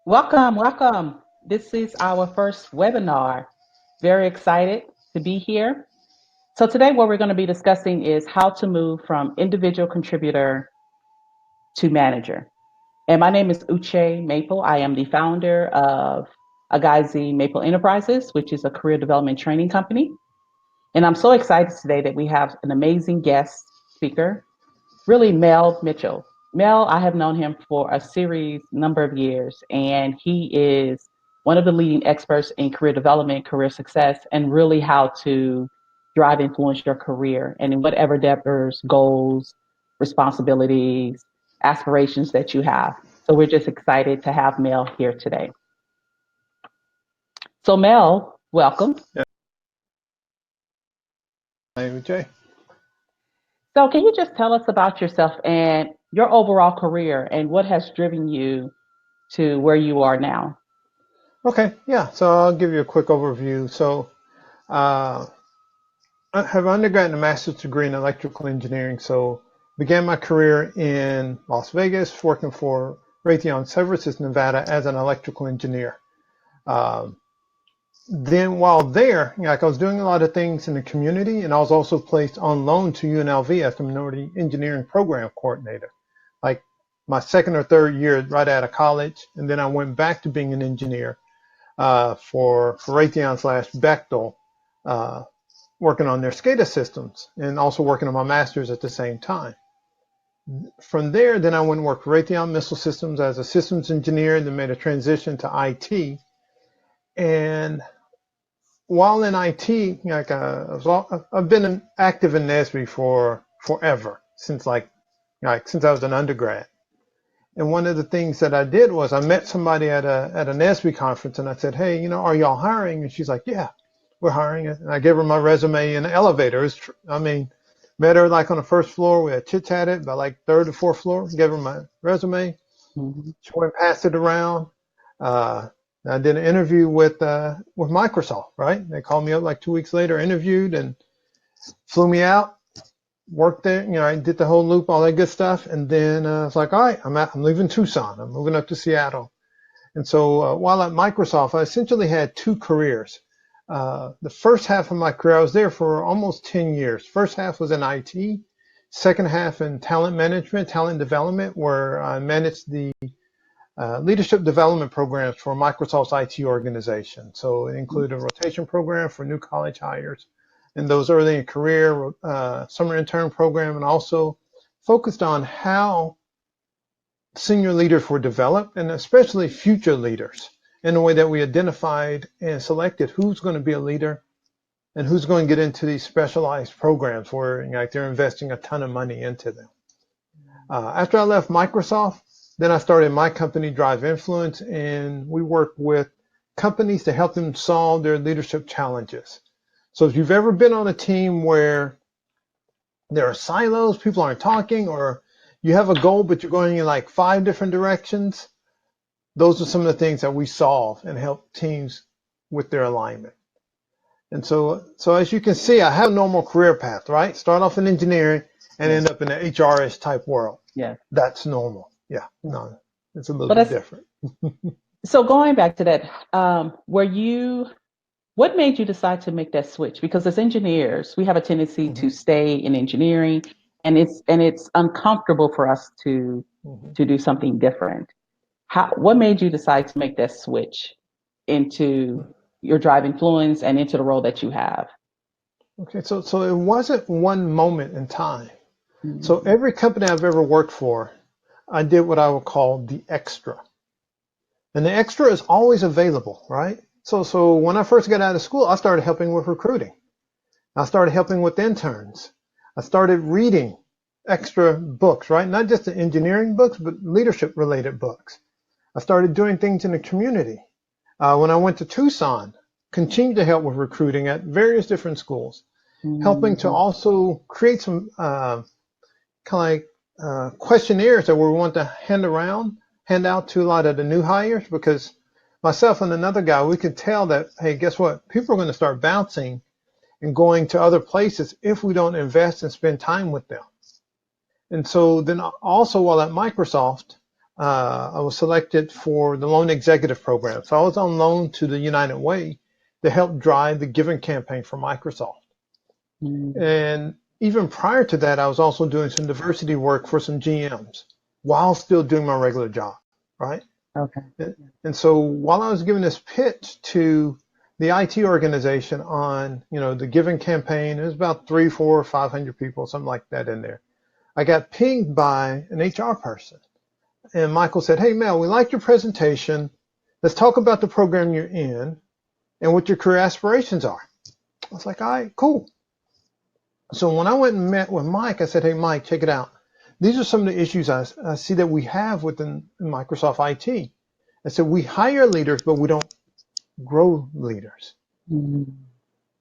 Welcome, welcome. This is our first webinar. Very excited to be here. So today what we're going to be discussing is how to move from individual contributor to manager. And my name is Uche Maple. I am the founder of Agazi Maple Enterprises, which is a career development training company. And I'm so excited today that we have an amazing guest speaker, really Mel Mitchell. Mel, I have known him for a series number of years, and he is one of the leading experts in career development, career success, and really how to drive influence your career and in whatever endeavors, goals, responsibilities, aspirations that you have. So we're just excited to have Mel here today. So Mel, welcome. Yeah. Hi, Jay. So can you just tell us about yourself and your overall career and what has driven you to where you are now? Okay, yeah. So I'll give you a quick overview. So uh, I have an undergrad and a master's degree in electrical engineering. So began my career in Las Vegas, working for Raytheon Services, Nevada, as an electrical engineer. Um, then while there, like I was doing a lot of things in the community, and I was also placed on loan to UNLV as the Minority Engineering Program Coordinator. Like my second or third year right out of college, and then I went back to being an engineer for Raytheon slash Bechtel, uh, working on their SCADA systems and also working on my master's at the same time. From there, then I went and worked for Raytheon Missile Systems as a systems engineer, and then made a transition to IT. And while in IT, like I've been active in NASB for forever, since since I was an undergrad. And one of the things that I did was I met somebody at a NASB conference, and I said, "Hey, are y'all hiring?" And she's like, "Yeah, we're hiring." And I gave her my resume in the elevator. Met her like on the first floor. We had chit-chatted by like third or fourth floor. Gave her my resume. Mhm. She went and passed it around. Uh, I did an interview with Microsoft, right? They called me up like 2 weeks later, interviewed, and flew me out. Worked there, I did the whole loop, all that good stuff, and then I was like, all right, I'm leaving Tucson. I'm moving up to Seattle. And so while at Microsoft, I essentially had two careers. The first half of my career, I was there for almost 10 years. First half was in IT, second half in talent management, talent development, where I managed the leadership development programs for Microsoft's IT organization. So it included a rotation program for new college hires and those early in career, summer intern program, and also focused on how senior leaders were developed, and especially future leaders, in a way that we identified and selected who's going to be a leader and who's going to get into these specialized programs where they're investing a ton of money into them. After I left Microsoft, then I started my company, Drive Influence, and we work with companies to help them solve their leadership challenges. So if you've ever been on a team where there are silos, people aren't talking, or you have a goal, but you're going in like 5 different directions, those are some of the things that we solve and help teams with their alignment. And so as you can see, I have a normal career path, right? Start off in engineering and end up in the HRS type world. Yeah. That's normal. Yeah, no, it's a little But bit that's, different. so going back to that, what made you decide to make that switch? Because as engineers, we have a tendency Mm-hmm. to stay in engineering, and it's uncomfortable for us Mm-hmm. to do something different. What made you decide to make that switch into your drive influence and into the role that you have? Okay, so it wasn't one moment in time. So Mhm. every company I've ever worked for, I did what I would call the extra. And the extra is always available, right? So when I first got out of school, I started helping with recruiting. I started helping with interns. I started reading extra books, right? Not just the engineering books, but leadership related books. I started doing things in the community. When I went to Tucson, continued to help with recruiting at various different schools, helping to Mhm. also create some kind of questionnaires that we want to hand out to a lot of the new hires, because myself and another guy, we could tell that, hey, guess what? People are going to start bouncing and going to other places if we don't invest and spend time with them. And so then also while at Microsoft, I was selected for the Loan Executive Program. So I was on loan to the United Way to help drive the Giving campaign for Microsoft. Mm, And even prior to that, I was also doing some diversity work for some GMs while still doing my regular job, right? okay. And, and so while I was giving this pitch to the IT organization on, the Giving campaign, it was about 3, 4, 500 people, something like that in there. I got pinged by an HR person. And Michael said, "Hey, Mel, we like your presentation. Let's talk about the program you're in and what your career aspirations are." I was like, "All right, cool." So when I went and met with Mike, I said, "Hey, Mike, check it out. These are some of the issues I see that we have within Microsoft IT." I said, "We hire leaders, but we don't grow leaders." Mm,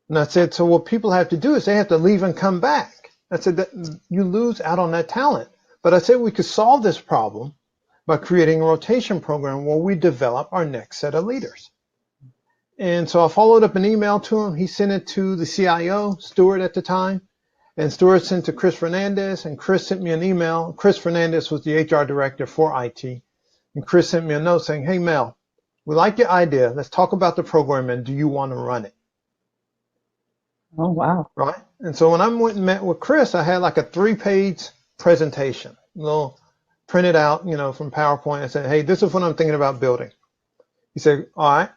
And I said, "So what people have to do is they have to leave and come back." I said that you lose out on that talent. But I said we could solve this problem by creating a rotation program where we develop our next set of leaders. And so I followed up an email to him. He sent it to the CIO, Stuart at the time, and Stuart sent to Chris Fernandez, and Chris sent me an email. Chris Fernandez was the HR director for IT. And Chris sent me a note saying, "Hey, Mel, we like your idea. Let's talk about the program, and do you want to run it?" oh, wow. Right? And so when I went and met with Chris, I had like a 3-page presentation, a little printed out, from PowerPoint. I said, "Hey, this is what I'm thinking about building." He said, "All right,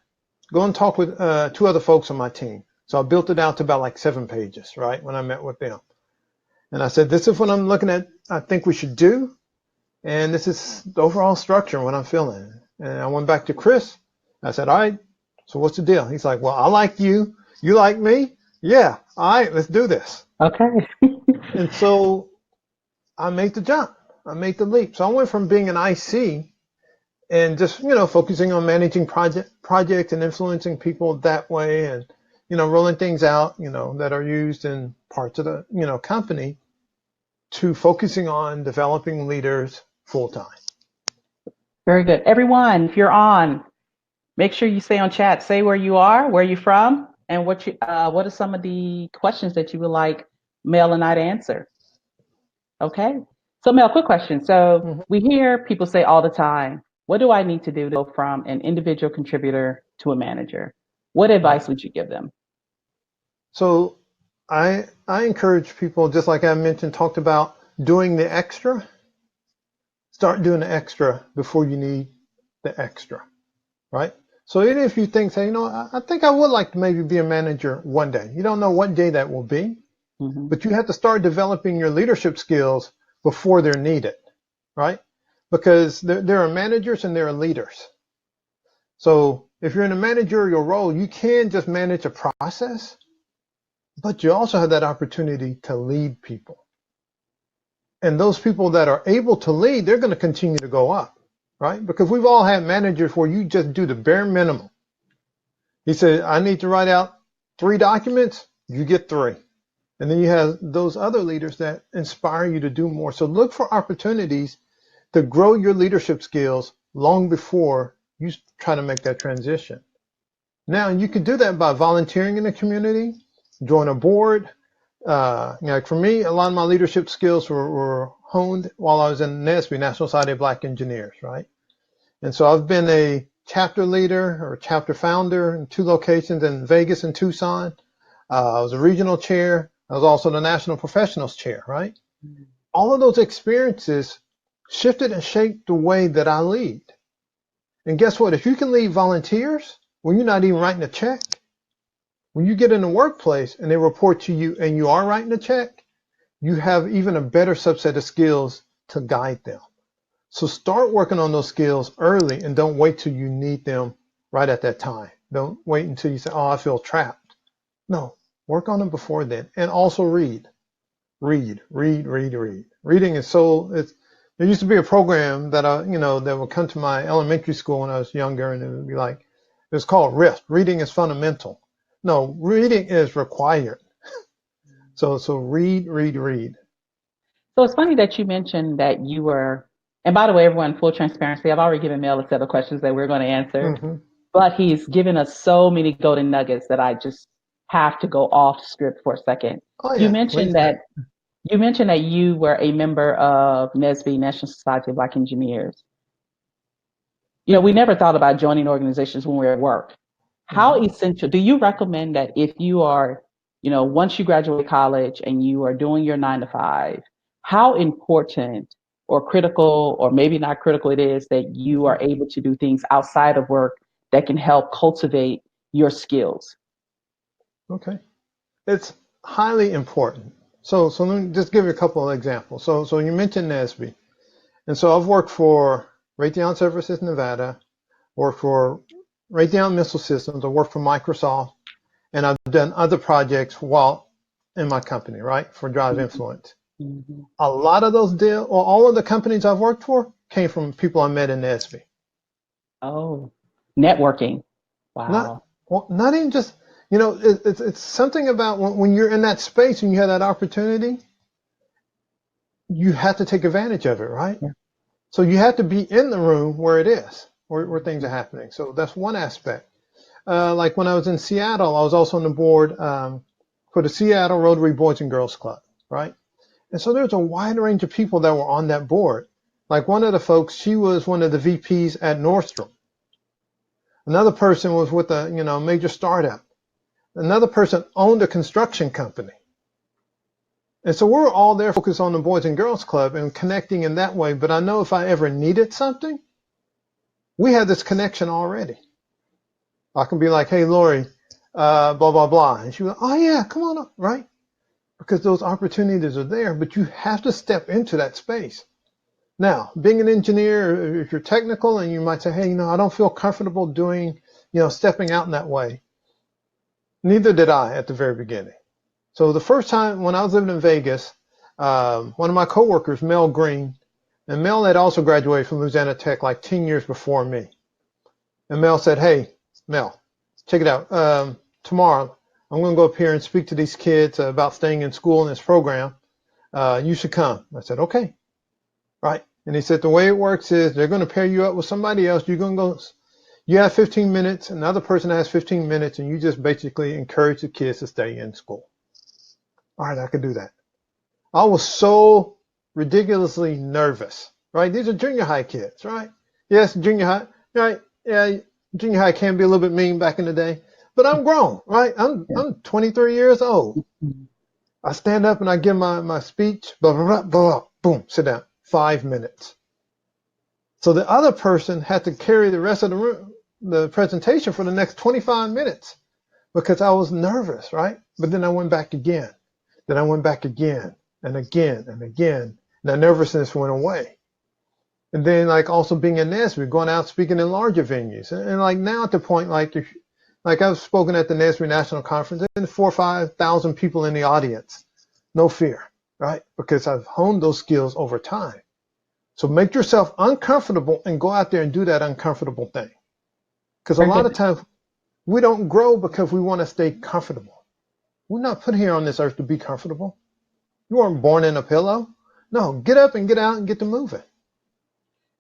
go and talk with 2 other folks on my team." So I built it out to about like 7 pages, right, when I met with them. And I said, "This is what I'm looking at, I think we should do. And this is the overall structure and what I'm feeling." And I went back to Chris. I said, "All right, so what's the deal?" He's like, "Well, I like you. You like me. Yeah, all right, let's do this." Okay. And so I made the jump. I made the leap. So I went from being an IC and just, focusing on managing projects and influencing people that way and, rolling things out, that are used in parts of the, company to focusing on developing leaders full time. Very good. Everyone, if you're on, make sure you stay on chat. Say where you are, where you're from, and what are some of the questions that you would like Mel and I to answer. Okay. So Mel, quick question. So Mhm. we hear people say all the time, what do I need to do to go from an individual contributor to a manager? What Right. advice would you give them? So I encourage people, just like I mentioned, talked about doing the extra. Start doing the extra before you need the extra. Right? So even if you think, say, I think I would like to maybe be a manager one day. You don't know what day that will be, Hmm. but you have to start developing your leadership skills before they're needed, right? Because there are managers and there are leaders. So if you're in a managerial role, you can just manage a process, but you also have that opportunity to lead people. And those people that are able to lead, they're going to continue to go up, right? Because we've all had managers where you just do the bare minimum. He said, "I need to write out 3 documents." You get 3. And then you have those other leaders that inspire you to do more. So look for opportunities to grow your leadership skills long before you try to make that transition. Now, you can do that by volunteering in the community, join a board. Like for me, a lot of my leadership skills were honed while I was in NSBE, National Society of Black Engineers, right? And so I've been a chapter leader or chapter founder in 2 locations in Vegas and Tucson. I was a regional chair. I was also the national professionals chair, right? All of those experiences shifted and shaped the way that I lead. And guess what? If you can lead volunteers when you're not even writing a check, when you get in the workplace and they report to you and you are writing a check, you have even a better subset of skills to guide them. So start working on those skills early and don't wait till you need them right at that time. Don't wait until you say, "Oh, I feel trapped." No, work on them before then. And also read. Read, read, read, read. Reading is there used to be a program that that would come to my elementary school when I was younger, and it would be like, it was called RIFT. Reading is fundamental. No, reading is required. So read, read, read. So it's funny that you mentioned that you were, and by the way, everyone, full transparency, I've already given Mel a set of questions that we're going to answer, Hmm. but he's given us so many golden nuggets that I just have to go off script for a second. Oh You yeah, mentioned please do. that you mentioned that you were a member of NSBE, National Society of Black Engineers. we never thought about joining organizations when we were at work. How Hmm. essential do you recommend that if you are, once you graduate college and you are doing your 9 to 5, how important or critical, or maybe not critical, it is that you Hmm. are able to do things outside of work that can help cultivate your skills? Okay. It's highly important. So let me just give you a couple of examples. So you mentioned NASB. And so I've worked for Raytheon Services Nevada, worked for Raytheon Missile Systems, I worked for Microsoft, and I've done other projects while in my company, right, for Drive Mhm, Influence. mhm. A lot of those deals, or all of the companies I've worked for, came from people I met in NASB. Oh, networking. Not, Wow. well, not even just, it's something about when you're in that space and you have that opportunity, you have to take advantage of it, right? Yeah. So you have to be in the room where it is, where things are happening. So that's one aspect. Like when I was in Seattle, I was also on the board for the Seattle Rotary Boys and Girls Club, right? And so there's a wide range of people that were on that board. Like one of the folks, she was one of the VPs at Nordstrom. Another person was with a major startup. Another person owned a construction company. And so we're all there focused on the Boys and Girls Club and connecting in that way. But I know if I ever needed something, we had this connection already. I can be like, hey, Lori, blah, blah, blah. And she was, oh, yeah, come on up, right? Because those opportunities are there, but you have to step into that space. Now, being an engineer, if you're technical and you might say, hey, I don't feel comfortable doing, stepping out in that way. Neither did I at the very beginning. So the first time when I was living in Vegas, one of my coworkers, Mel Green, and Mel had also graduated from Louisiana Tech like 10 years before me. And Mel said, hey, Mel, check it out. Tomorrow, I'm going to go up here and speak to these kids about staying in school in this program. You should come. I said, okay, right. And he said, the way it works is they're going to pair you up with somebody else. You're going to go, you have 15 minutes, another person has 15 minutes, and you just basically encourage the kids to stay in school. All right, I could do that. I was so ridiculously nervous, right? These are junior high kids, right? Yes, junior high, right? Yeah, junior high can be a little bit mean back in the day, but I'm grown, right? Yeah. I'm 23 years old. Mhm. I stand up and I give my speech, blah, blah, blah, blah, boom, sit down. 5 minutes. So the other person had to carry the rest of the presentation for the next 25 minutes because I was nervous, right? But then I went back again. Then I went back again and again and again. And that nervousness went away. And then like also being in NASB, going out speaking in larger venues. And like now at the point, like I've spoken at the NASB National Conference and 4,000 or 5,000 people in the audience. No fear, right? Because I've honed those skills over time. So make yourself uncomfortable and go out there and do that uncomfortable thing. Because a Very lot good. of times we don't grow because we want to stay comfortable. We're not put here on this earth to be comfortable. You weren't born in a pillow. No, get up and get out and get to moving.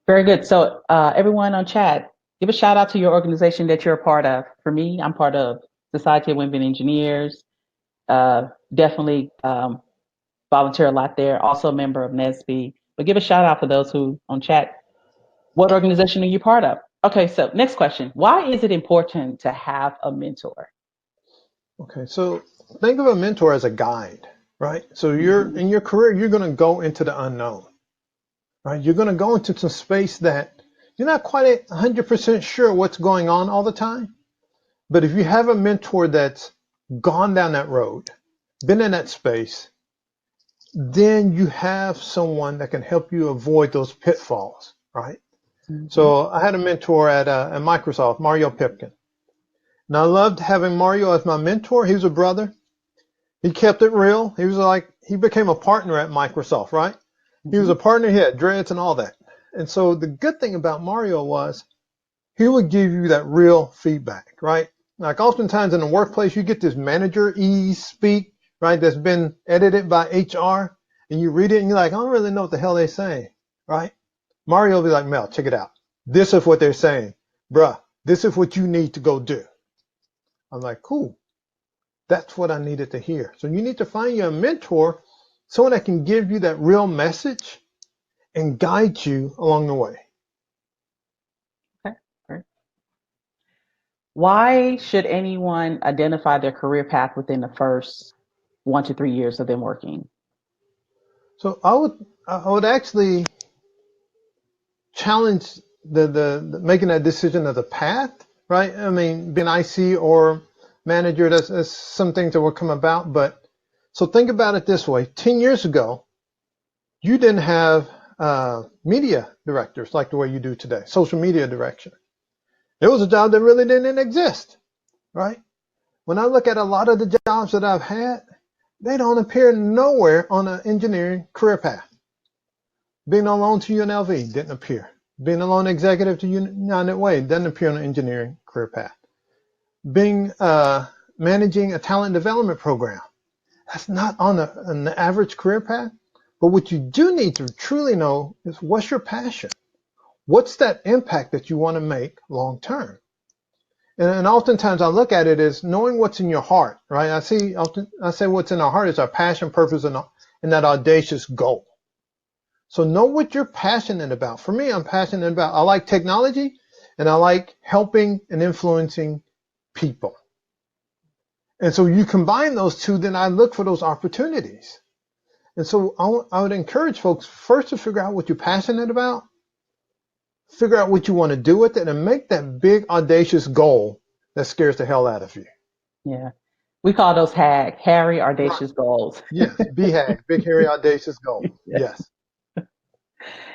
Very good. So, everyone on chat, give a shout out to your organization that you're a part of. For me, I'm part of Society of Women Engineers. Definitely volunteer a lot there. Also a member of NESB. But give a shout out for those who on chat. What organization are you part of? Okay, so next question. Why is it important to have a mentor? Okay, so think of a mentor as a guide, right? So you're Mhm. in your career, you're going to go into the unknown, right? You're going to go into some space that you're not quite 100% sure what's going on all the time. But if you have a mentor that's gone down that road, been in that space, then you have someone that can help you avoid those pitfalls, right? Mhm. So I had a mentor at Microsoft, Mario Pipkin. And I loved having Mario as my mentor. He was a brother. He kept it real. He was like, he became a partner at Microsoft, right? He was Mhm. a partner. He had dreads and all that. And so the good thing about Mario was he would give you that real feedback, right? Like oftentimes in the workplace, you get this manager ease speak, right? That's been edited by HR and you read it and you're like, I don't really know what the hell they're saying, right? Mario will be like, Mel, check it out. This is what they're saying. Bruh, this is what you need to go do. I'm like, cool. That's what I needed to hear. So you need to find you a mentor, someone that can give you that real message and guide you along the way. Okay. Why should anyone identify their career path within the first 1 to 3 years of them working? So I would actually challenge the making that decision of the path, right? I mean, being IC or manager, that's some things that will come about. But so think about it this way: 10 years ago, you didn't have media directors like the way you do today, social media direction. It was a job that really didn't exist, right? When I look at a lot of the jobs that I've had, they don't appear nowhere on an engineering career path. Being on loan to UNLV didn't appear. Being a loan executive to United Way doesn't appear on an engineering career path. Being managing a talent development program, that's not on an average career path. But what you do need to truly know is what's your passion? What's that impact that you want to make long term? And oftentimes I look at it as knowing what's in your heart, right? I say what's in our heart is our passion, purpose, and that audacious goal. So know what you're passionate about. For me, I like technology and I like helping and influencing people. And so you combine those two, then I look for those opportunities. And so I would encourage folks first to figure out what you're passionate about, figure out what you want to do with it, and make that big, audacious goal that scares the hell out of you. Yeah. We call those hairy, Right. audacious goals. Yes. BHAG, big, hairy, audacious goal. Yes.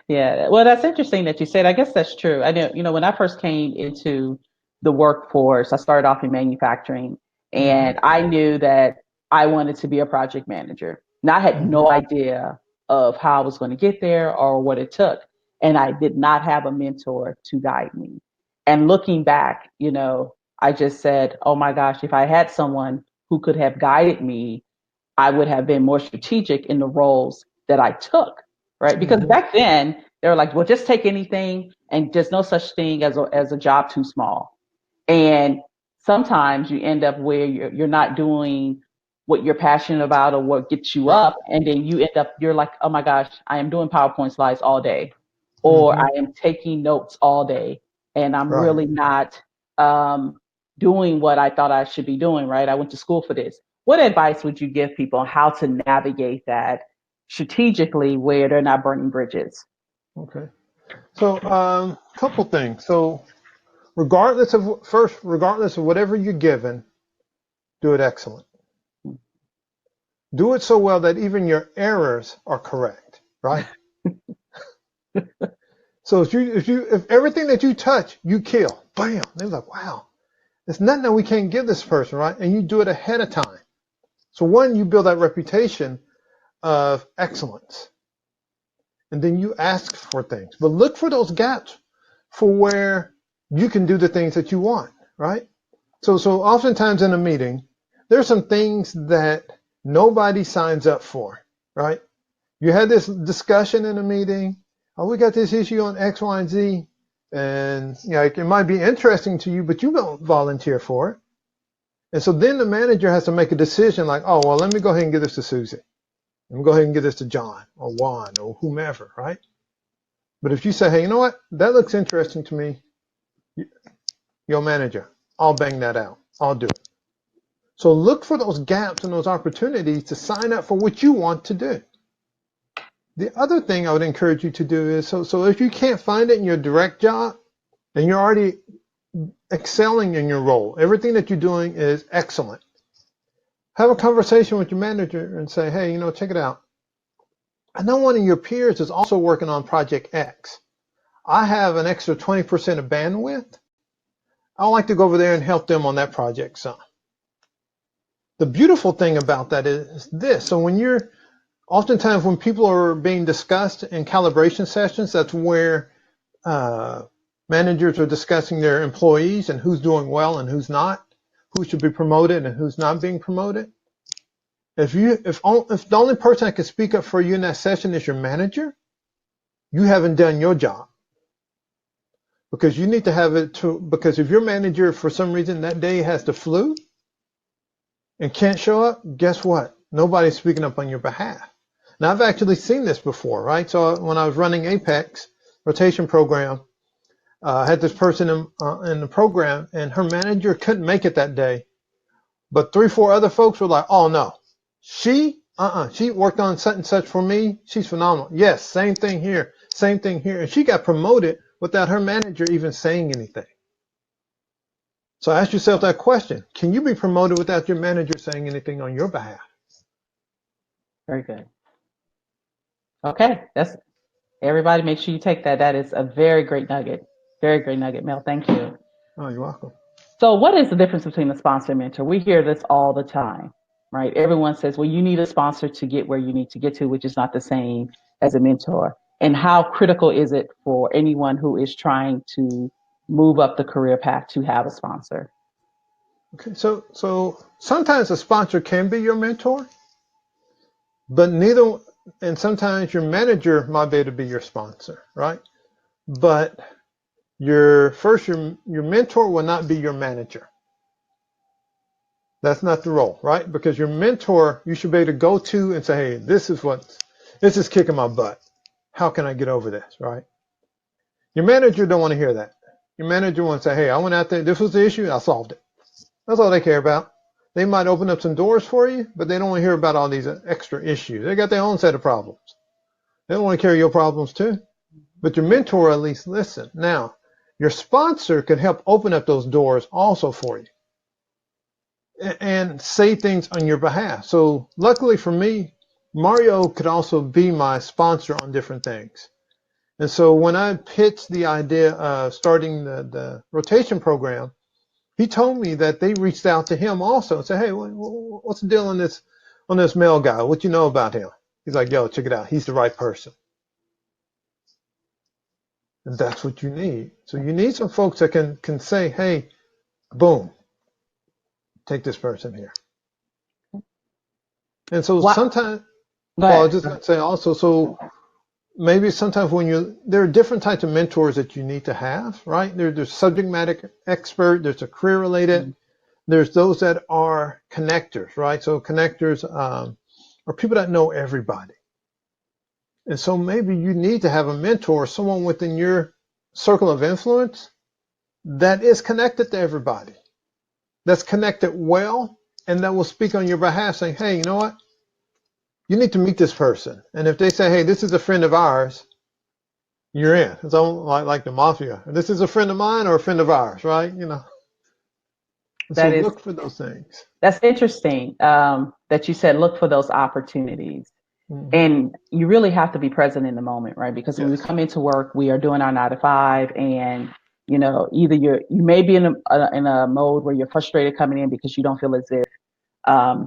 Yeah, well, that's interesting that you said. I guess that's true. I know, when I first came into the workforce, I started off in manufacturing, Mm-hmm. and I knew that I wanted to be a project manager. And I had Mm-hmm. no idea of how I was going to get there or what it took. And I did not have a mentor to guide me. And looking back, I just said, oh my gosh, if I had someone who could have guided me, I would have been more strategic in the roles that I took, right? Because Mm-hmm. back then they were like, well, just take anything, and there's no such thing as a job too small. And sometimes you end up where you're not doing what you're passionate about or what gets you Right. up, and then you're like, oh my gosh, I am doing PowerPoint slides all day, or Mm-hmm. I am taking notes all day, and I'm Right. really not um, doing what I thought I should be doing. Right? I went to school for this. What advice would you give people on how to navigate that strategically where they're not burning bridges? Okay. So, couple things. So, regardless of whatever you're given, do it excellent. Do it so well that even your errors are correct, right? So if everything that you touch, you kill, bam, they're like, wow, there's nothing that we can't give this person, right? And you do it ahead of time. So one, you build that reputation of excellence, and then you ask for things, but look for those gaps for where you can do the things that you want, right? So oftentimes in a meeting, there's some things that nobody signs up for, right? You had this discussion in a meeting. Oh, we got this issue on X, Y, and Z. And it might be interesting to you, but you don't volunteer for it. And so then the manager has to make a decision like, oh, well, let me go ahead and give this to Susie. Let me go ahead and give this to John or Juan or whomever, right? But if you say, hey, you know what? That looks interesting to me. Your manager, I'll bang that out. I'll do it. So look for those gaps and those opportunities to sign up for what you want to do. The other thing I would encourage you to do is, so if you can't find it in your direct job, then you're already excelling in your role. Everything that you're doing is excellent. Have a conversation with your manager and say, hey, check it out. I know one of your peers is also working on Project X. I have an extra 20% of bandwidth. I'd like to go over there and help them on that project some. The beautiful thing about that is this. So oftentimes when people are being discussed in calibration sessions, that's where managers are discussing their employees and who's doing well and who's not, who should be promoted and who's not being promoted. If the only person that can speak up for you in that session is your manager, you haven't done your job. Because you need to have it because if your manager for some reason that day has the flu and can't show up, guess what? Nobody's speaking up on your behalf. Now I've actually seen this before, right? So when I was running Apex rotation program, I had this person in the program, and her manager couldn't make it that day. But 3, 4 other folks were like, oh no, she worked on such and such for me. She's phenomenal. Yes, same thing here, same thing here. And she got promoted without her manager even saying anything. So ask yourself that question. Can you be promoted without your manager saying anything on your behalf? Very good. Okay, that's everybody. Make sure you take that. That is a very great nugget. Very great nugget, Mel. Thank you. Oh, you're welcome. So, what is the difference between a sponsor and mentor? We hear this all the time, right? Everyone says, well, you need a sponsor to get where you need to get to, which is not the same as a mentor. And how critical is it for anyone who is trying to move up the career path to have a sponsor? Okay, so sometimes a sponsor can be your mentor, but neither, and sometimes your manager might be able to be your sponsor, right? But your mentor will not be your manager. That's not the role, right? Because your mentor, you should be able to go to and say, hey, this is kicking my butt. How can I get over this, right? Your manager don't want to hear that. Your manager wants to say, hey, I went out there, this was the issue, I solved it. That's all they care about. They might open up some doors for you, but they don't want to hear about all these extra issues. They got their own set of problems. They don't want to carry your problems too. But your mentor at least listen. Now, your sponsor can help open up those doors also for you and say things on your behalf. So luckily for me, Mario could also be my sponsor on different things. And so when I pitched the idea of starting the rotation program, he told me that they reached out to him also and said, hey, what's the deal on this male guy? What you know about him? He's like, yo, check it out. He's the right person. And that's what you need. So you need some folks that can say, hey, boom, take this person here. And so sometimes, well, I was just going to say also, so maybe sometimes there are different types of mentors that you need to have, right? There's subject matter expert, there's a career related, there's those that are connectors, right? So connectors are people that know everybody. And so maybe you need to have a mentor, someone within your circle of influence that is connected to everybody, that's connected well, and that will speak on your behalf saying, hey, you know what? You need to meet this person. And if they say, hey, this is a friend of ours, you're in. It's almost like the mafia. This is a friend of mine or a friend of ours, right? You know. So look for those things. That's interesting that you said look for those opportunities. Mm-hmm. And you really have to be present in the moment, right? Because when we come into work, we are doing our 9 to 5, and either you may be in a mode where you're frustrated coming in because you don't feel as if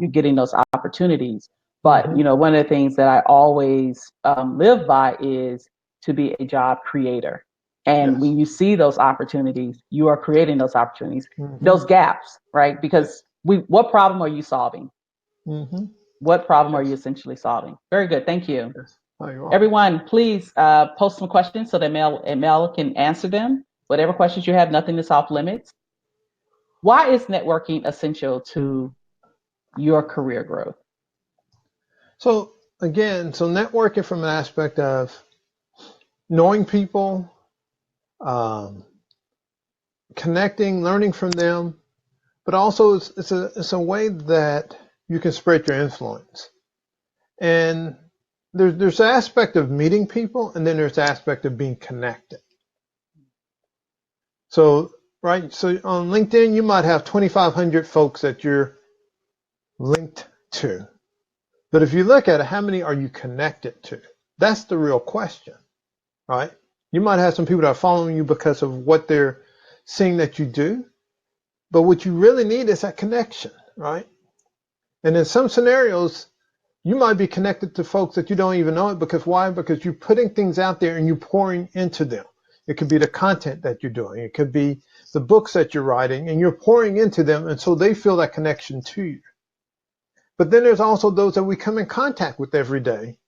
you're getting those opportunities. But one of the things that I always live by is to be a job creator. And when you see those opportunities, you are creating those opportunities, those gaps, right? Because what problem are you solving? What problem are you essentially solving? Very good. Thank you. Everyone, please post some questions so that Mel can answer them. Whatever questions you have, nothing is off limits. Why is networking essential to your career growth? So again, networking from an aspect of knowing people, connecting, learning from them, but also it's a way that you can spread your influence. And there's an aspect of meeting people, and then there's the aspect of being connected. So on LinkedIn, you might have 2,500 folks that you're linked to. But if you look at it, how many are you connected to? That's the real question, right? You might have some people that are following you because of what they're seeing that you do, but what you really need is that connection, right? And in some scenarios, you might be connected to folks that you don't even know it because why? Because you're putting things out there and you're pouring into them. It could be the content that you're doing. It could be the books that you're writing, and you're pouring into them, and so they feel that connection to you. But then there's also those that we come in contact with every day.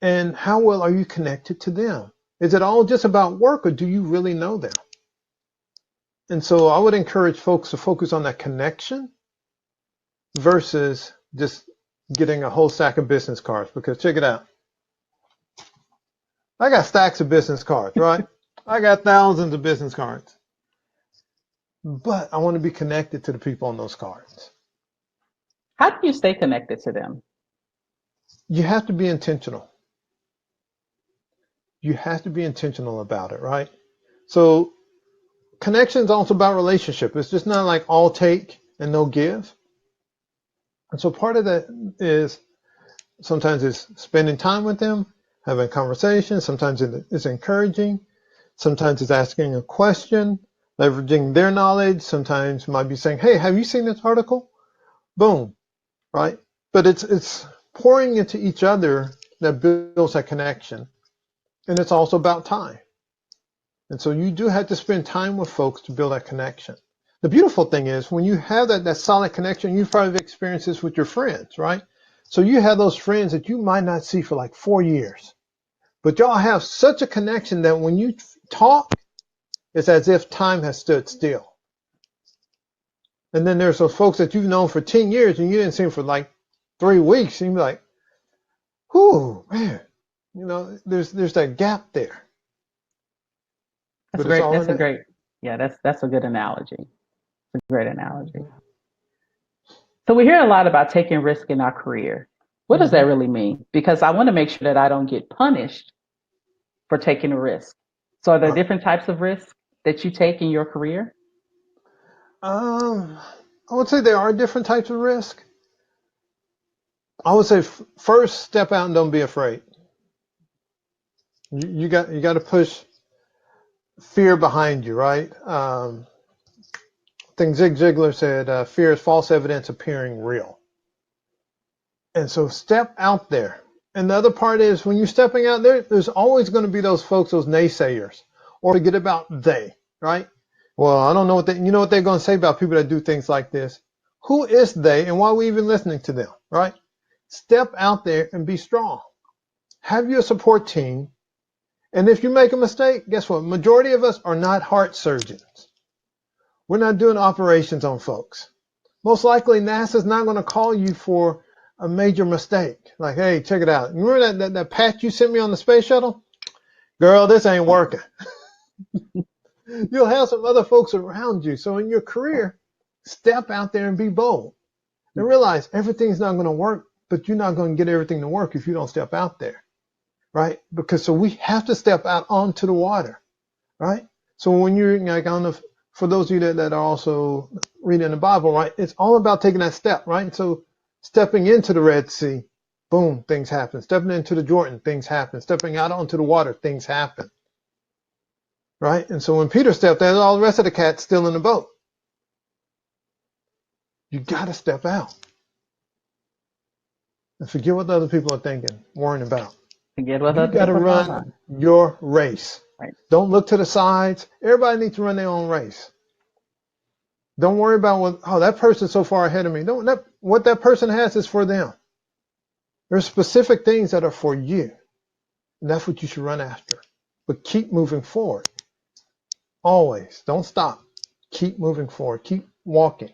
And how well are you connected to them? Is it all just about work, or do you really know them? And so I would encourage folks to focus on that connection versus just getting a whole stack of business cards. Because check it out. I got stacks of business cards, right? I got thousands of business cards, but I want to be connected to the people on those cards. How do you stay connected to them? You have to be intentional. You have to be intentional about it, right? So connection is also about relationship. It's just not like all take and no give. And so part of that is sometimes it's spending time with them, having conversations. Sometimes it's encouraging. Sometimes it's asking a question, leveraging their knowledge. Sometimes it might be saying, hey, have you seen this article? Boom, right? But it's pouring into each other that builds that connection. And it's also about time. And so you do have to spend time with folks to build that connection. The beautiful thing is when you have that solid connection, you've probably experienced this with your friends, right? So you have those friends that you might not see for like 4 years, but y'all have such a connection that when you talk, it's as if time has stood still. And then there's those folks that you've known for 10 years and you didn't see them for like 3 weeks. And you'd be like, whoo, man, there's that gap there. That's But it's great. all in That's a that. great, yeah, that's a good analogy. It's a great analogy. So we hear a lot about taking risk in our career. What does that Mm-hmm. really mean? Because I want to make sure that I don't get punished for taking a risk. So are there Right. different types of risks that you take in your career? Um, I would say there are different types of risk. I would say first step out and don't be afraid. You got to push fear behind you, right? I think Zig Ziglar said, "Fear is false evidence appearing real." And so step out there. And the other part is when you're stepping out there, there's always going to be those folks, those naysayers, or forget about they, right? Well, I don't know you know what they're going to say about people that do things like this. Who is they and why are we even listening to them, right? Step out there and be strong. Have your support team. And if you make a mistake, guess what? Majority of us are not heart surgeons. We're not doing operations on folks. Most likely NASA's not going to call you for a major mistake. Like, hey, check it out. You remember that patch you sent me on the space shuttle? Girl, this ain't working. You'll have some other folks around you. So in your career, step out there and be bold. And realize everything's not going to work, but you're not going to get everything to work if you don't step out there, right? Because so we have to step out onto the water, right? So when you're like on the, for those of you that are also reading the Bible, right? It's all about taking that step, right? So stepping into the Red Sea, boom, things happen. Stepping into the Jordan, things happen. Stepping out onto the water, things happen, right? And so when Peter stepped out, all the rest of the cats still in the boat. You got to step out and forget what the other people are thinking, worrying about. Forget what You other got to people are run on. your race. Right. Don't look to the sides. Everybody needs to run their own race. Don't worry about that person's so far ahead of me. What that person has is for them. There's specific things that are for you. And that's what you should run after. But keep moving forward. Always. Don't stop. Keep moving forward. Keep walking.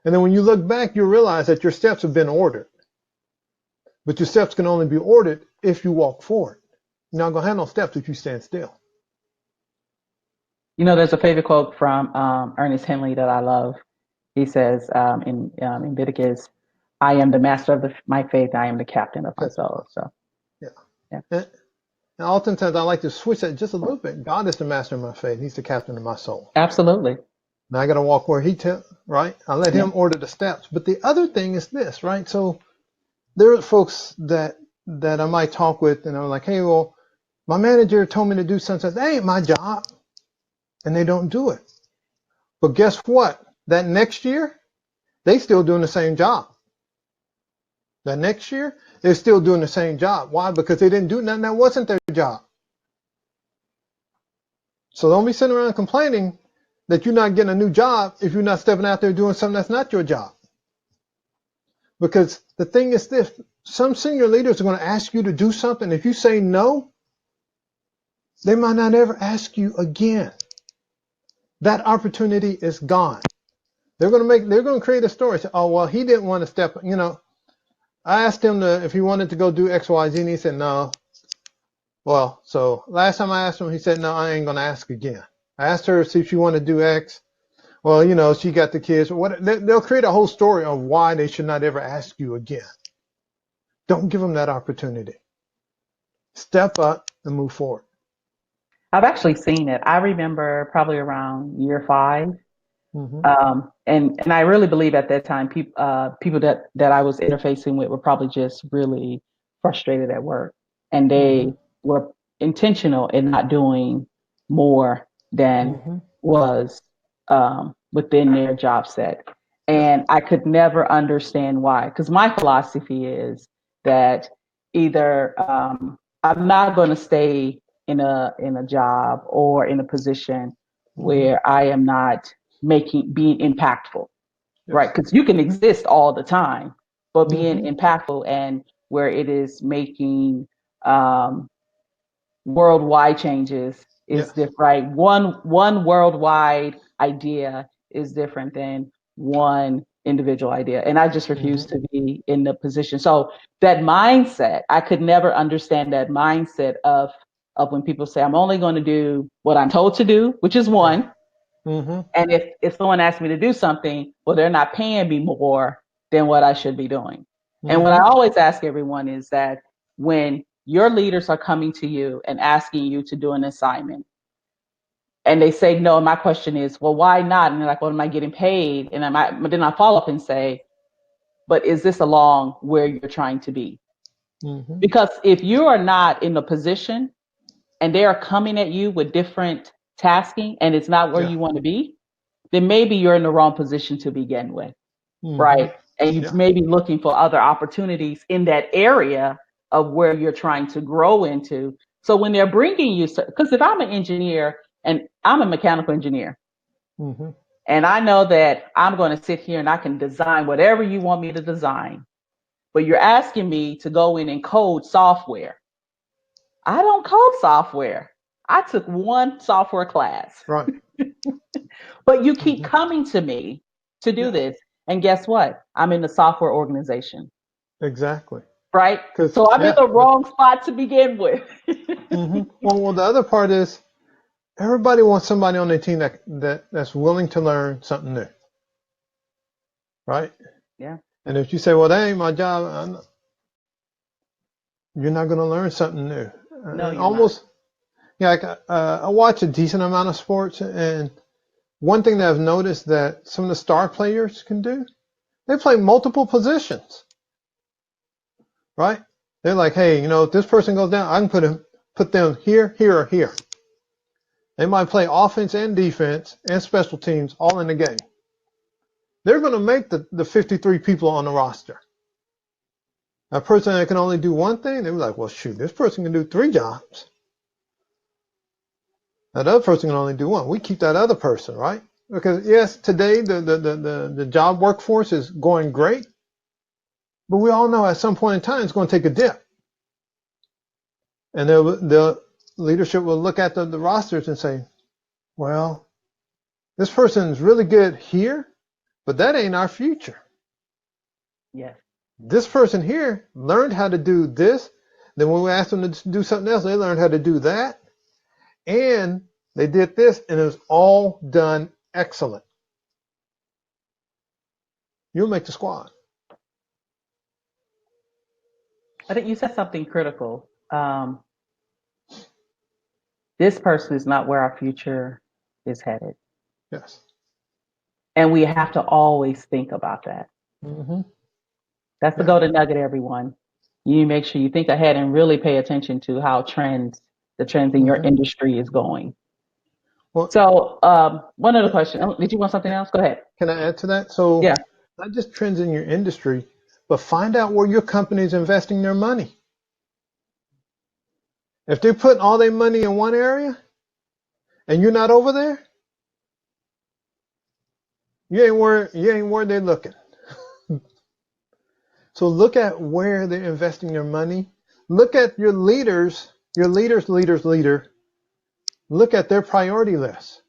And then when you look back, you realize that your steps have been ordered. But your steps can only be ordered if you walk forward. You're not going to have no steps if you stand still. You know, there's a favorite quote from Ernest Henley that I love. He says in Leviticus, "I am the master of my faith. I am the captain of my soul." So, Yeah. yeah, And oftentimes I like to switch that just a little bit. God is the master of my faith. He's the captain of my soul. absolutely. Now I got to walk where right? I let Yeah. him order the steps. But the other thing is this, right? So there are folks that I might talk with and I'm like, hey, well, my manager told me to do something. That ain't my job. And they don't do it. But guess what? That next year, they still doing the same job. That next year, they're still doing the same job. Why? Because they didn't do nothing that wasn't their job. So don't be sitting around complaining that you're not getting a new job if you're not stepping out there doing something that's not your job. Because the thing is this, some senior leaders are going to ask you to do something. If you say no, they might not ever ask you again. That opportunity is gone. They're going to create a story. Say, oh, well, he didn't want to I asked him if he wanted to go do X, Y, Z, and he said no. Well, so last time I asked him, he said, no, I ain't going to ask again. I asked her, see if she wanted to do X. Well, she got the kids. What they'll create a whole story of why they should not ever ask you again. Don't give them that opportunity. Step up and move forward. I've actually seen it. I remember probably around year 5. Hmm. And I really believe at that time, people that I was interfacing with were probably just really frustrated at work, and Hmm. they were intentional in not doing more than Hmm. was within their job set. Yeah. And I could never understand why, because my philosophy is that either I'm not going to stay in a job or in a position Hmm. where I am not being impactful, right? Yes. Because you can exist all the time, but being Hmm. impactful and where it is making um, worldwide changes is Yes. different, right? One worldwide idea is different than one individual idea, and I just refuse Hmm. to be in the position. So that mindset, I could never understand that mindset of when people say I'm only going to do what I'm told to do, which is Right. one. Hmm. And if someone asks me to do something, well, they're not paying me more than what I should be doing. And what I Hmm. always ask everyone is that when your leaders are coming to you and asking you to do an assignment, and they say no, my question is, well, why not? And they're like, well, am I getting paid? But then I follow up and say, but is this along where you're trying to be? Hmm. Because if you are not in the position and they are coming at you with different tasking and it's not where Yeah. you want to be, then maybe you're in the wrong position to begin with, Hmm. right? And you Yeah. may be looking for other opportunities in that area of where you're trying to grow into. So when they're bringing you, because if I'm an engineer and I'm a mechanical engineer, Hmm. and I know that I'm going to sit here and I can design whatever you want me to design, but you're asking me to go in and code software. I don't code software. I took one software class. Right. But you keep Hmm. coming to me to do Yes. this. And guess what? I'm in the software organization, Exactly. right? Because So I'm in yeah. the wrong spot to begin with. Hmm. Well, the other part is everybody wants somebody on their team that's willing to learn something new, right? Yeah. And if you say, "Well, that ain't my job," you're not going to learn something new. No, you're not. Almost, yeah. Like, I watch a decent amount of sports, and one thing that I've noticed that some of the star players can do, they play multiple positions, right? They're like, hey, if this person goes down, I can put them here, here, or here. They might play offense and defense and special teams all in the game. They're going to make the 53 people on the roster. A person that can only do one thing, they were like, well, shoot, this person can do 3 jobs. That other person can only do one. We keep that other person, right? Because yes, today the job workforce is going great, but we all know at some point in time it's going to take a dip, and the leadership will look at the rosters and say, well, this person's really good here, but that ain't our future. Yes. This person here learned how to do this. Then when we asked them to do something else, they learned how to do that. And they did this, and it was all done excellent. You'll make the squad. I think you said something critical. This person is not where our future is headed. Yes. And we have to always think about that. Hmm. That's the Yeah. golden nugget, everyone. You make sure you think ahead and really pay attention to how the trends in your Hmm. industry is going. Well, So, one other question. Oh, did you want something else? Go ahead. can I add to that? So, Yeah. not just trends in your industry, but find out where your company is investing their money. If they're putting all their money in one area and you're not over there, you ain't where they're looking. So look at where they're investing their money. Look at your leader. Look at their priority list.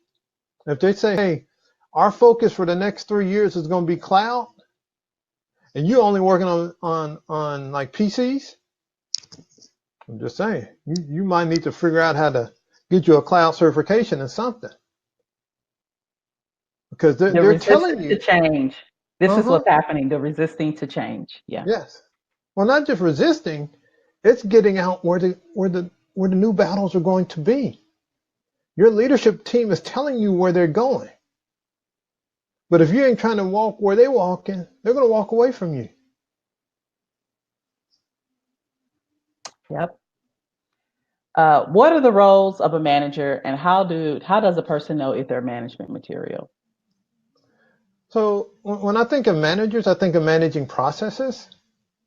If they say, hey, our focus for the next 3 years is going to be cloud, and you're only working on like PCs, I'm just saying, you might need to figure out how to get you a cloud certification in something because The they're telling resistance to you, change. This is uh-huh, what's happening, the resisting to change. Yeah. yes. Well, not just resisting, it's getting out where the new battles are going to be. Your leadership team is telling you where they're going. But if you ain't trying to walk where they're walking, they're going to walk away from you. Yep. What are the roles of a manager, and how does a person know if they're management material? So when I think of managers, I think of managing processes,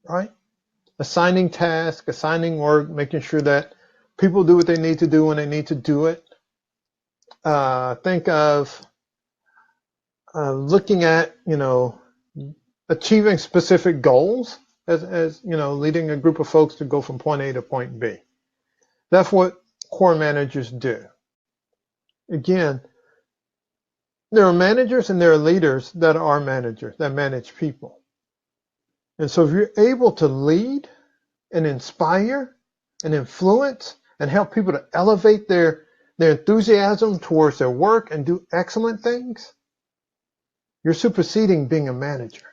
right? Assigning tasks, assigning work, making sure that people do what they need to do when they need to do it. Think of looking at, achieving specific goals as leading a group of folks to go from point A to point B. That's what core managers do. Again, there are managers and there are leaders that are managers that manage people. And so if you're able to lead and inspire and influence and help people to elevate their enthusiasm towards their work and do excellent things, you're superseding being a manager.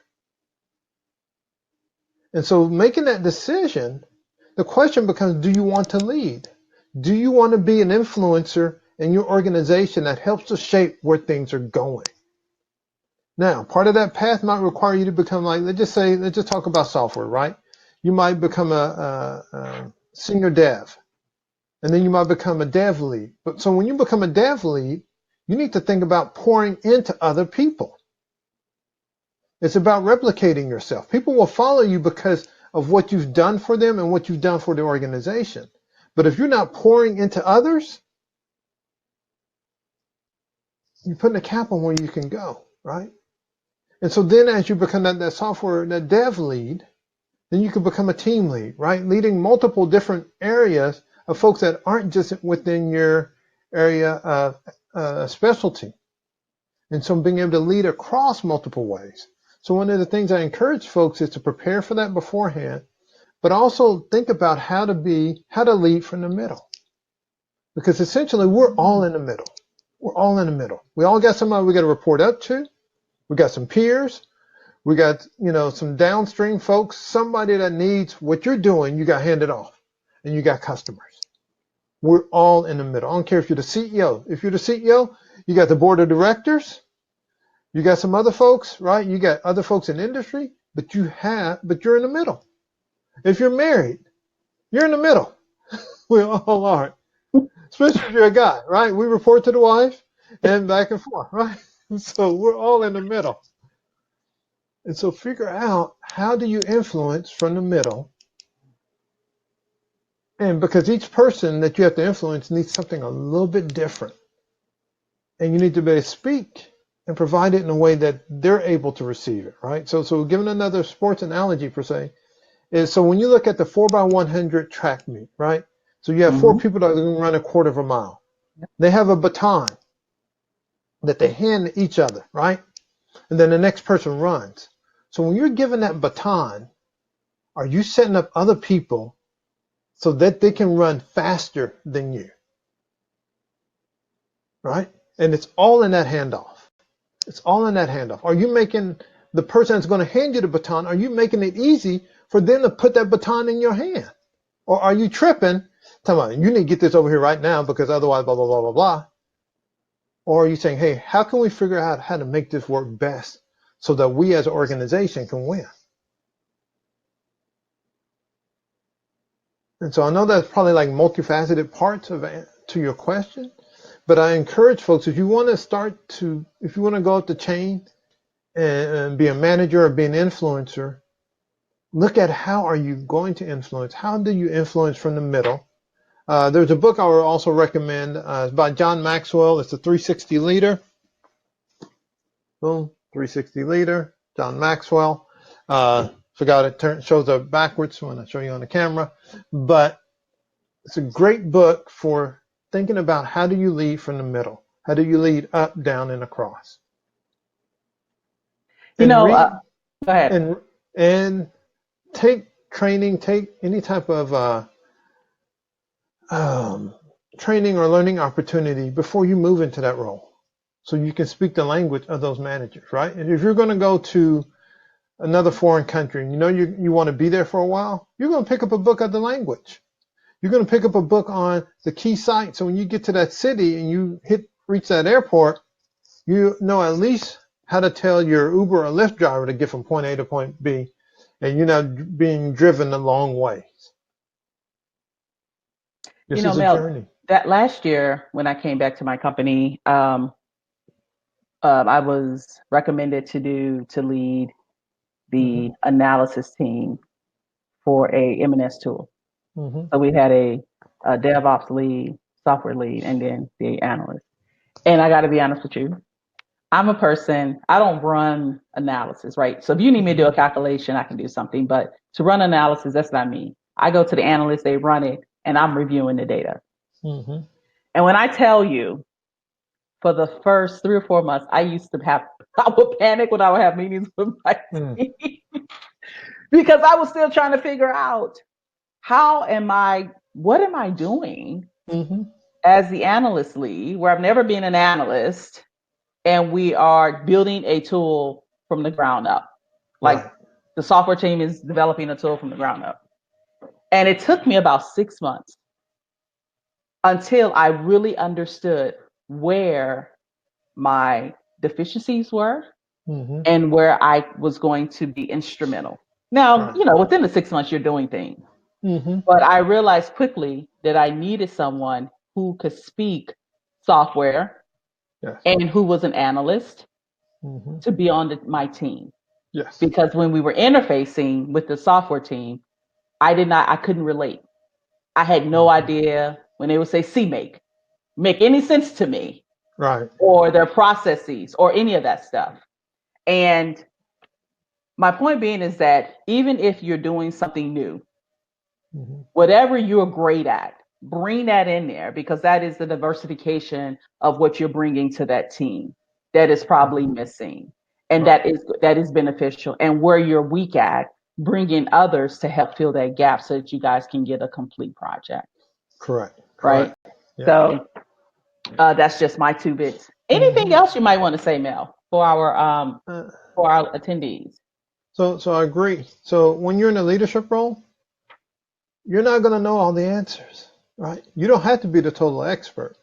And so making that decision, the question becomes, do you want to lead? Do you want to be an influencer in your organization that helps to shape where things are going? Now, part of that path might require you to become like, let's just talk about software, right? You might become a senior dev, and then you might become a dev lead. But so when you become a dev lead, you need to think about pouring into other people. It's about replicating yourself. People will follow you because of what you've done for them and what you've done for the organization. But if you're not pouring into others, you're putting a cap on where you can go, right? And so then as you become that software, that dev lead, then you can become a team lead, right? Leading multiple different areas of folks that aren't just within your area of specialty. And so being able to lead across multiple ways. So one of the things I encourage folks is to prepare for that beforehand, but also think about how to lead from the middle. Because essentially we're all in the middle. We're all in the middle. We all got somebody we got to report up to. We got some peers. We got, some downstream folks, somebody that needs what you're doing, you got handed off, and you got customers. We're all in the middle. I don't care if you're the CEO. If you're the CEO, you got the board of directors, you got some other folks, right? You got other folks in industry, but you're in the middle. If you're married, you're in the middle. We all are. Especially if you're a guy, right? We report to the wife and back and forth, right? So we're all in the middle. And so figure out, how do you influence from the middle? And because each person that you have to influence needs something a little bit different. And you need to be able to speak and provide it in a way that they're able to receive it, right? So giving another sports analogy per se, is so when you look at the 4x100 track meet, right? So you have four Hmm. people that are going to run a quarter of a mile. They have a baton that they hand to each other, right? And then the next person runs. So when you're given that baton, are you setting up other people so that they can run faster than you, right? And it's all in that handoff. It's all in that handoff. Are you making the person that's going to hand you the baton, are you making it easy for them to put that baton in your hand? Or are you tripping? Tell me, you need to get this over here right now because otherwise blah, blah, blah, blah, blah. Or are you saying, hey, how can we figure out how to make this work best so that we as an organization can win? And so I know that's probably like multifaceted parts to your question, but I encourage folks, if you want to go up the chain and be a manager or be an influencer, look at how are you going to influence? How do you influence from the middle? There's a book I would also recommend. It's by John Maxwell. It's the 360 Leader. Boom, 360 Leader, John Maxwell. Forgot it shows up backwards when I show you on the camera. But it's a great book for thinking about how do you lead from the middle? How do you lead up, down, and across? You And know, read go ahead. and take training, take any type of um, training or learning opportunity before you move into that role, so you can speak the language of those managers, right? And if you're going to go to another foreign country, and you know you want to be there for a while, you're going to pick up a book of the language. You're going to pick up a book on the key sites. So when you get to that city and you reach that airport, you know at least how to tell your Uber or Lyft driver to get from point A to point B, and you're not being driven a long way. You This know, is a Mel, journey. that last year when I came back to my company, I was recommended to lead Hmm. the analysis team for a M&S tool. Hmm. So we had a DevOps lead, software lead, and then the analyst. And I got to be honest with you, I'm a person, I don't run analysis, right? So if you need me to do a calculation, I can do something. But to run analysis, that's not me. I go to the analyst, they run it, and I'm reviewing the data. Hmm. And when I tell you, for the first 3 or 4 months, I used to have, I would panic when I would have meetings with my Hmm. team because I was still trying to figure out what am I doing Hmm. as the analyst lead, where I've never been an analyst, and we are building a tool from the ground up. Like Right. the software team is developing a tool from the ground up. And it took me about 6 months until I really understood where my deficiencies were Hmm. and where I was going to be instrumental. Now, Right. you know, within the 6 months, you're doing things, Hmm. but I realized quickly that I needed someone who could speak software Yes. and who was an analyst Hmm. to be on my team. Yes. Because when we were interfacing with the software team, I couldn't relate. I had no Hmm. idea when they would say make any sense to me, Right. or their processes or any of that stuff. And my point being is that even if you're doing something new, Hmm. whatever you're great at, bring that in there, because that is the diversification of what you're bringing to that team that is probably Hmm. missing. And Right. that is beneficial. And where you're weak at, bring in others to help fill that gap so that you guys can get a complete project, Correct. right? Correct. Yeah. So that's just my 2 bits. Anything Hmm. else you might want to say, Mel, Uh, for our attendees? so I agree. So when you're in a leadership role, you're not going to know all the answers, right? You don't have to be the total expert,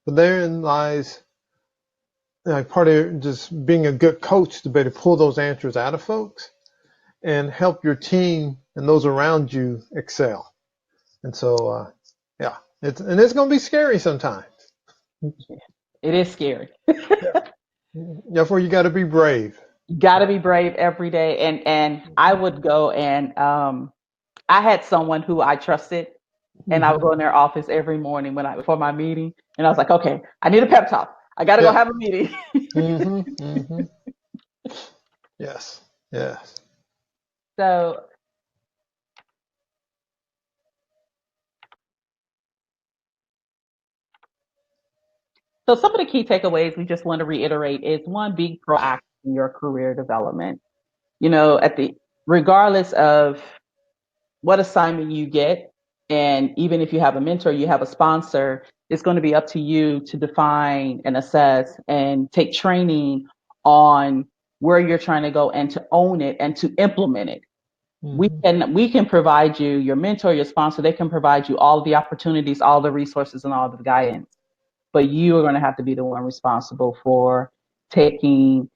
but therein lies part of just being a good coach to be able to pull those answers out of folks and help your team and those around you excel. And so, yeah, it's going to be scary sometimes. It is scary. Yeah. Therefore, you got to be brave. You got to be brave every day. And I would go and I had someone who I trusted, and I would Hmm. go in their office every morning before my meeting, and I was like, okay, I need a pep talk. I got to go Yeah. have a meeting. Hmm. Hmm. Yes. Yes. So So some of the key takeaways we just want to reiterate is one, be proactive in your career development. You know, regardless of what assignment you get, and even if you have a mentor, you have a sponsor, it's going to be up to you to define and assess and take training on where you're trying to go and to own it and to implement it. Hmm. We can provide you, your mentor, your sponsor, they can provide you all the opportunities, all the resources, and all the guidance, but you are going to have to be the one responsible for taking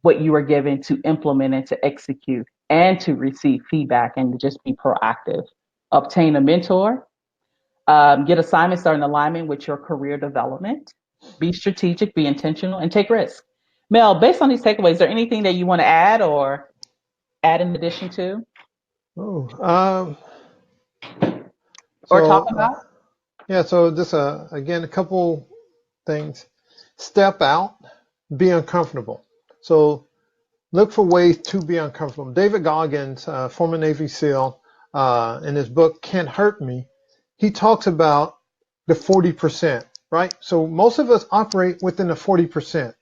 what you are given to implement and to execute and to receive feedback and to just be proactive. Obtain a mentor, get assignments that are in alignment with your career development, be strategic, be intentional, and take risks. Mel, based on these takeaways, is there anything that you want to add or add in addition to Oh, or talk so about? yeah, so just again a couple things. Step out, be uncomfortable. So look for ways to be uncomfortable. David Goggins, former Navy SEAL, in his book Can't Hurt Me, he talks about the 40%, right? So most of us operate within the 40%,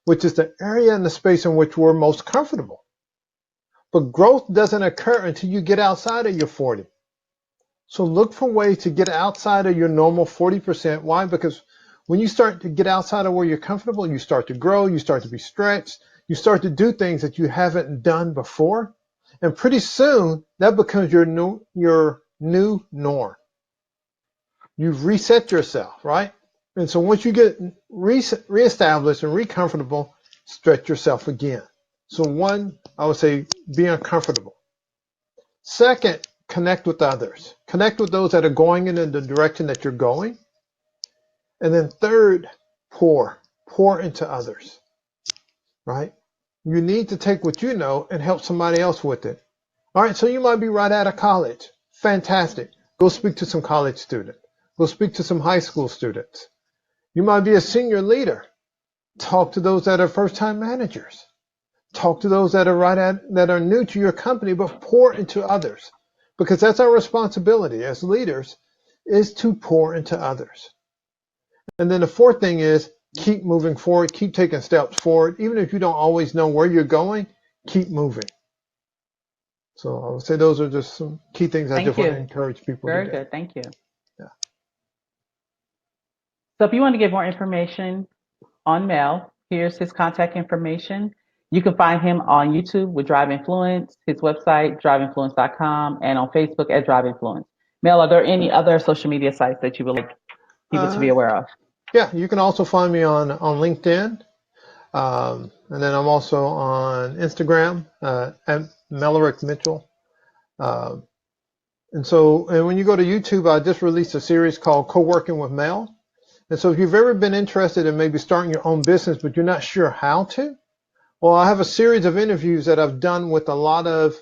which is the area and the space in which we're most comfortable. But growth doesn't occur until you get outside of your 40. So look for ways to get outside of your normal 40%. Why? Because when you start to get outside of where you're comfortable, you start to grow, you start to be stretched, you start to do things that you haven't done before. And pretty soon that becomes your new norm. You've reset yourself, right? And so once you get reestablished and recomfortable, stretch yourself again. So one, I would say be uncomfortable. Second, connect with others. Connect with those that are going in the direction that you're going. And then third, pour into others, right? You need to take what you know and help somebody else with it. All right, so you might be right out of college. Fantastic. Go speak to some college students. Go speak to some high school students. You might be a senior leader. Talk to those that are first-time managers. Talk to those that are new to your company, but pour into others, because that's our responsibility as leaders, is to pour into others. And then the fourth thing is keep moving forward, keep taking steps forward, even if you don't always know where you're going. Keep moving. So I would say those are just some key things I Thank just want to you. encourage people to Very do. good. Thank you. Yeah. So if you want to get more information on Mel, here's his contact information. You can find him on YouTube with Drive Influence, his website, driveinfluence.com, and on Facebook at Drive Influence. Mel, are there any other social media sites that you would like people to be Uh, aware of? yeah, you can also find me on LinkedIn. And then I'm also on Instagram at Melerick Mitchell. Um, and when you go to YouTube, I just released a series called Co-working with Mel. And so if you've ever been interested in maybe starting your own business, but you're not sure how to, well, I have a series of interviews that I've done with a lot of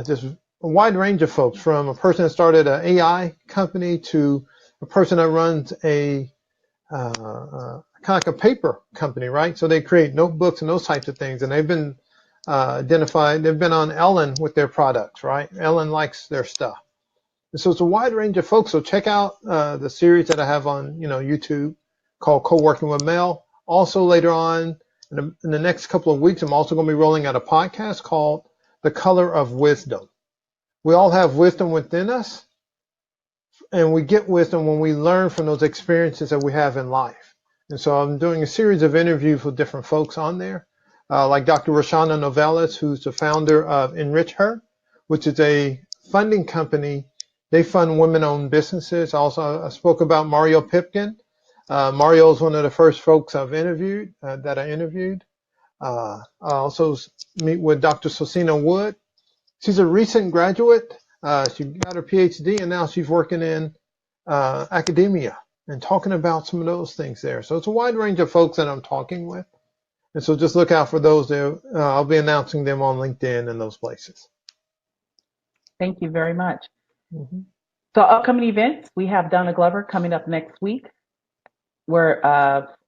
just a wide range of folks, from a person that started an AI company to a person that runs a kind of like a paper company, right? So they create notebooks and those types of things, and they've been identified. They've been on Ellen with their products, right? Ellen likes their stuff. And so it's a wide range of folks. So check out the series that I have on, YouTube called Co-working with Mel. Also later on in the next couple of weeks, I'm also going to be rolling out a podcast called The Color of Wisdom. We all have wisdom within us, and we get wisdom when we learn from those experiences that we have in life. And so I'm doing a series of interviews with different folks on there, like Dr. Roshana Novelis, who's the founder of Enrich Her, which is a funding company. They fund women-owned businesses. Also, I spoke about Mario Pipkin. Mario is one of the first folks I've interviewed, that I interviewed. I also meet with Dr. Sosina Wood. She's a recent graduate. She got her PhD, and now she's working in academia and talking about some of those things there. So it's a wide range of folks that I'm talking with. And so just look out for those there. I'll be announcing them on LinkedIn and those places. Thank you very much. Mm-hmm. So upcoming events, we have Donna Glover coming up next week. We're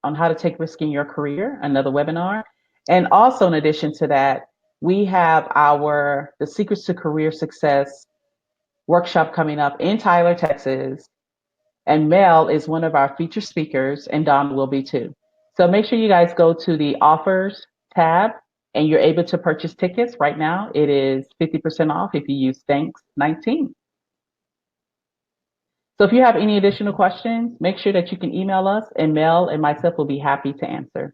on how to take risk in your career, another webinar. And also in addition to that, we have the Secrets to Career Success workshop coming up in Tyler, Texas. And Mel is one of our featured speakers, and Don will be too. So make sure you guys go to the offers tab, and you're able to purchase tickets right now. It is 50% off if you use Thanks19. So if you have any additional questions, make sure that you can email us, and Mel and myself will be happy to answer.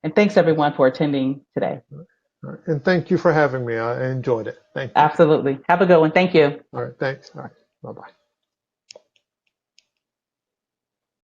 And thanks everyone for attending today. All right. And thank you for having me. I enjoyed it. Thank you. Absolutely. Have a good one. Thank you. All right. Thanks. All right. Bye-bye.